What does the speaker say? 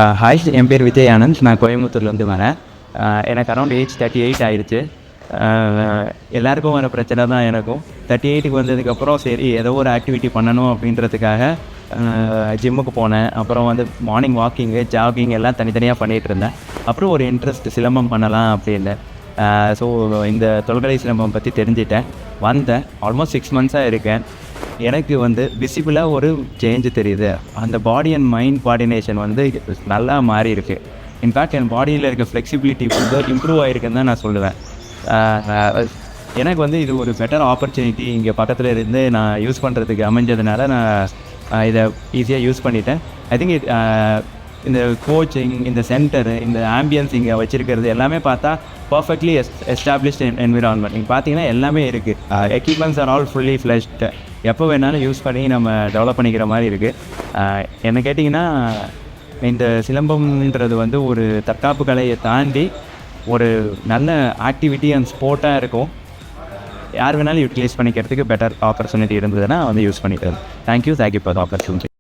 Hi, என் பேர் விஜய் ஆனந்த். நான் கோயம்புத்தூர்லேருந்து வரேன். எனக்கு அரௌண்ட் ஏஜ் 38 ஆயிடுச்சு. எல்லாருக்கும் வர பிரச்சனை தான் எனக்கும். 38க்கு வந்ததுக்கப்புறம் சரி ஏதோ ஒரு ஆக்டிவிட்டி பண்ணணும் அப்படின்றதுக்காக ஜிம்முக்கு போனேன். அப்புறம் வந்து மார்னிங் வாக்கிங்கு, ஜாகிங் எல்லாம் தனித்தனியாக பண்ணிகிட்ருந்தேன். அப்புறம் ஒரு இன்ட்ரெஸ்ட் சிலம்பம் பண்ணலாம் அப்படின்னு. ஸோ இந்த தொல்கலை சிலம்பம் பற்றி தெரிஞ்சுட்டேன். வந்தேன். ஆல்மோஸ்ட் 6 மந்த்ஸாக இருக்கேன். எனக்கு வந்து விசிபிளாக ஒரு சேஞ்சு தெரியுது. அந்த பாடி அண்ட் மைண்ட் கோஆர்டினேஷன் வந்து நல்லா மாறி இருக்குது. இன்ஃபேக்ட் என் பாடியில் இருக்க ஃப்ளெக்சிபிலிட்டி வந்து இம்ப்ரூவ் ஆகிருக்குன்னு தான் நான் சொல்லுவேன். எனக்கு வந்து இது ஒரு பெட்டர் ஆப்பர்ச்சுனிட்டி இங்கே பக்கத்தில் இருந்து நான் யூஸ் பண்ணுறதுக்கு அமைஞ்சதுனால நான் இதை ஈஸியாக யூஸ் பண்ணிட்டேன். ஐ திங்க் இந்த கோச்சிங், இந்த சென்டரு, இந்த ஆம்பியன்ஸ் இங்கே வச்சுருக்கிறது எல்லாமே பார்த்தா பர்ஃபெக்ட்லி எஸ்டாப்ளிஷ்ட் என்விரான்மெண்ட். நீங்கள் பார்த்தீங்கன்னா எல்லாமே இருக்குது. Equipments are all fully flushed. எப்போ வேணாலும் யூஸ் பண்ணி நம்ம டெவலப் பண்ணிக்கிற மாதிரி இருக்குது. என்ன கேட்டிங்கன்னா, இந்த சிலம்பம்ன்றது வந்து ஒரு தற்காப்பு கலையை தாண்டி ஒரு நல்ல ஆக்டிவிட்டி அண்ட் ஸ்போர்ட்டாக இருக்கும். யார் வேணாலும் யூட்டிலைஸ் பண்ணிக்கிறதுக்கு பெட்டர் ஆப்பர்ச்சுனிட்டி இருந்ததுன்னா வந்து யூஸ் பண்ணிக்கிறது. Thank you for the opportunity.